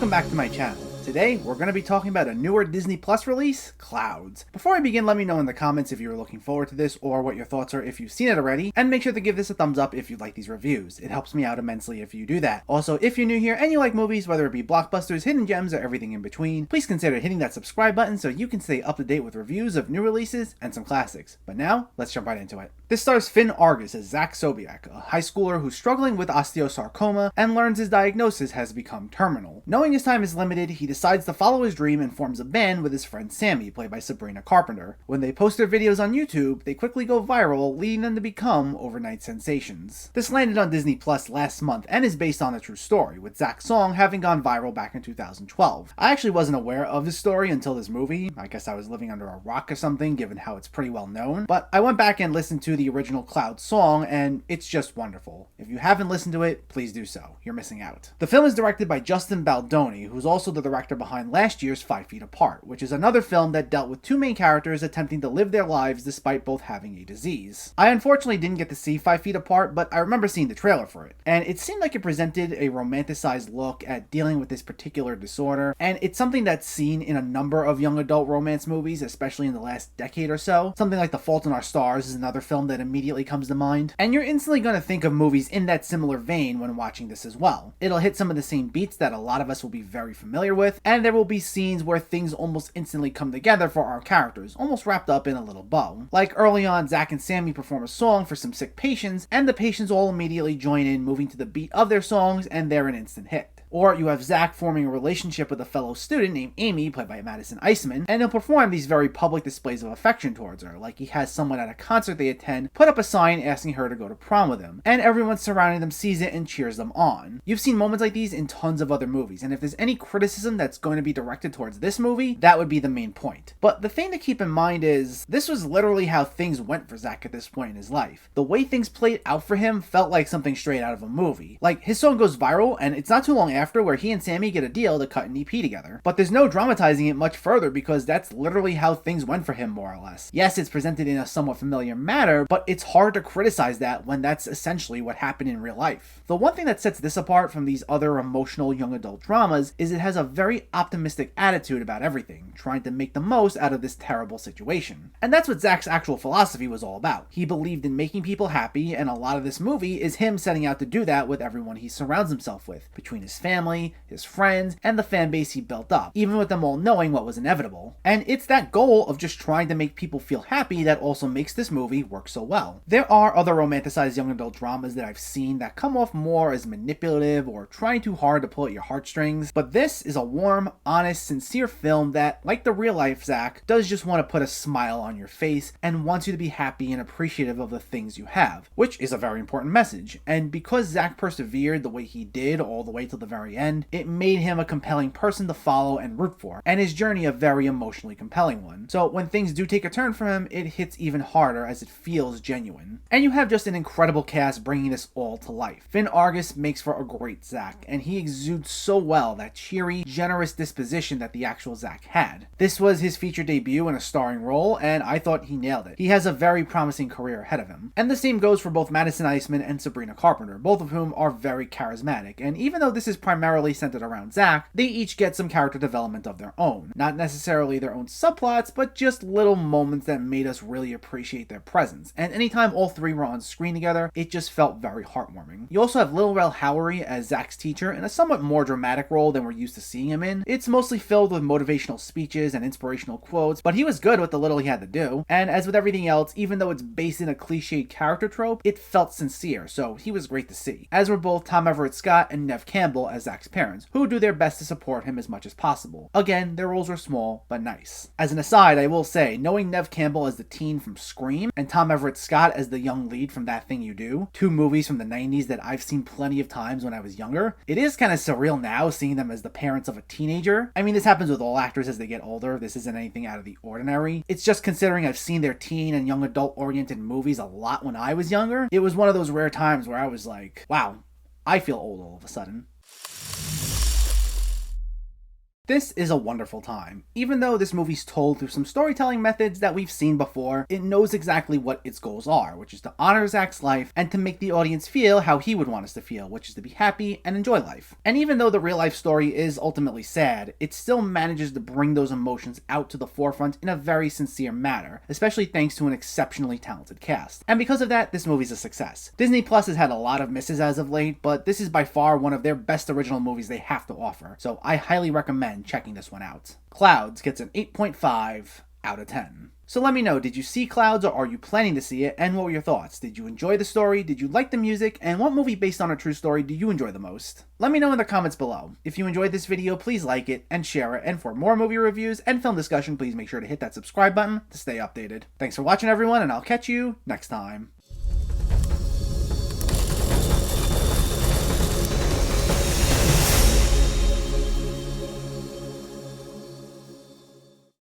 Welcome back to my channel. Today, we're going to be talking about a newer Disney Plus release, Clouds. Before I begin, let me know in the comments if you're looking forward to this or what your thoughts are if you've seen it already, and make sure to give this a thumbs up if you like these reviews. It helps me out immensely if you do that. Also, if you're new here and you like movies, whether it be blockbusters, hidden gems, or everything in between, please consider hitting that subscribe button so you can stay up to date with reviews of new releases and some classics. But now, let's jump right into it. This stars Finn Argus as Zach Sobiech, a high schooler who's struggling with osteosarcoma and learns his diagnosis has become terminal. Knowing his time is limited, he decides to follow his dream and forms a band with his friend Sammy, played by Sabrina Carpenter. When they post their videos on YouTube, they quickly go viral, leading them to become overnight sensations. This landed on Disney Plus last month and is based on a true story, with Zach's song having gone viral back in 2012. I actually wasn't aware of this story until this movie. I guess I was living under a rock or something, given how it's pretty well known. But I went back and listened to the original Cloud song, and it's just wonderful. If you haven't listened to it, please do so. You're missing out. The film is directed by Justin Baldoni, who's also the director behind last year's 5 Feet Apart, which is another film that dealt with two main characters attempting to live their lives despite both having a disease. I unfortunately didn't get to see 5 Feet Apart, but I remember seeing the trailer for it, and it seemed like it presented a romanticized look at dealing with this particular disorder, and it's something that's seen in a number of young adult romance movies, especially in the last decade or so. Something like The Fault in Our Stars is another film that immediately comes to mind, and you're instantly going to think of movies in that similar vein when watching this as well. It'll hit some of the same beats that a lot of us will be very familiar with, and there will be scenes where things almost instantly come together for our characters, almost wrapped up in a little bow. Like early on, Zach and Sammy perform a song for some sick patients, and the patients all immediately join in, moving to the beat of their songs, and they're an instant hit. Or you have Zach forming a relationship with a fellow student named Amy, played by Madison Iseman, and he'll perform these very public displays of affection towards her, like he has someone at a concert they attend put up a sign asking her to go to prom with him, and everyone surrounding them sees it and cheers them on. You've seen moments like these in tons of other movies, and if there's any criticism that's going to be directed towards this movie, that would be the main point. But the thing to keep in mind is, this was literally how things went for Zach at this point in his life. The way things played out for him felt like something straight out of a movie. Like, his song goes viral, and it's not too long after where he and Sammy get a deal to cut an EP together. But there's no dramatizing it much further because that's literally how things went for him, more or less. Yes, it's presented in a somewhat familiar manner, but it's hard to criticize that when that's essentially what happened in real life. The one thing that sets this apart from these other emotional young adult dramas is it has a very optimistic attitude about everything, trying to make the most out of this terrible situation. And that's what Zach's actual philosophy was all about. He believed in making people happy, and a lot of this movie is him setting out to do that with everyone he surrounds himself with, between his family, his friends, and the fan base he built up, even with them all knowing what was inevitable. And it's that goal of just trying to make people feel happy that also makes this movie work so well. There are other romanticized young adult dramas that I've seen that come off more as manipulative or trying too hard to pull at your heartstrings, but this is a warm, honest, sincere film that, like the real life Zach, does just want to put a smile on your face and wants you to be happy and appreciative of the things you have, which is a very important message. And because Zach persevered the way he did all the way till the very end, it made him a compelling person to follow and root for, and his journey a very emotionally compelling one. So when things do take a turn for him, it hits even harder as it feels genuine. And you have just an incredible cast bringing this all to life. Finn Argus makes for a great Zach, and he exudes so well that cheery, generous disposition that the actual Zach had. This was his feature debut in a starring role, and I thought he nailed it. He has a very promising career ahead of him. And the same goes for both Madison Iseman and Sabrina Carpenter, both of whom are very charismatic, and even though this is primarily centered around Zach, they each get some character development of their own. Not necessarily their own subplots, but just little moments that made us really appreciate their presence. And anytime all three were on screen together, it just felt very heartwarming. You also have Lil Rel Howery as Zach's teacher in a somewhat more dramatic role than we're used to seeing him in. It's mostly filled with motivational speeches and inspirational quotes, but he was good with the little he had to do. And as with everything else, even though it's based in a cliched character trope, it felt sincere, so he was great to see. As were both Tom Everett Scott and Neve Campbell as Zach's parents, who do their best to support him as much as possible. Again, their roles were small, but nice. As an aside, I will say, knowing Neve Campbell as the teen from Scream, and Tom Everett Scott as the young lead from That Thing You Do, two movies from the 90s that I've seen plenty of times when I was younger, it is kind of surreal now seeing them as the parents of a teenager. I mean, this happens with all actors as they get older. This isn't anything out of the ordinary. It's just considering I've seen their teen and young adult oriented movies a lot when I was younger, it was one of those rare times where I was like, wow, I feel old all of a sudden. This is a wonderful time. Even though this movie's told through some storytelling methods that we've seen before, it knows exactly what its goals are, which is to honor Zach's life and to make the audience feel how he would want us to feel, which is to be happy and enjoy life. And even though the real life story is ultimately sad, it still manages to bring those emotions out to the forefront in a very sincere manner, especially thanks to an exceptionally talented cast. And because of that, this movie's a success. Disney Plus has had a lot of misses as of late, but this is by far one of their best original movies they have to offer, so I highly recommend checking this one out. Clouds gets an 8.5 out of 10. So let me know, did you see Clouds or are you planning to see it, and what were your thoughts? Did you enjoy the story? Did you like the music? And what movie based on a true story do you enjoy the most? Let me know in the comments below. If you enjoyed this video, please like it and share it, and for more movie reviews and film discussion, please make sure to hit that subscribe button to stay updated. Thanks for watching everyone, and I'll catch you next time.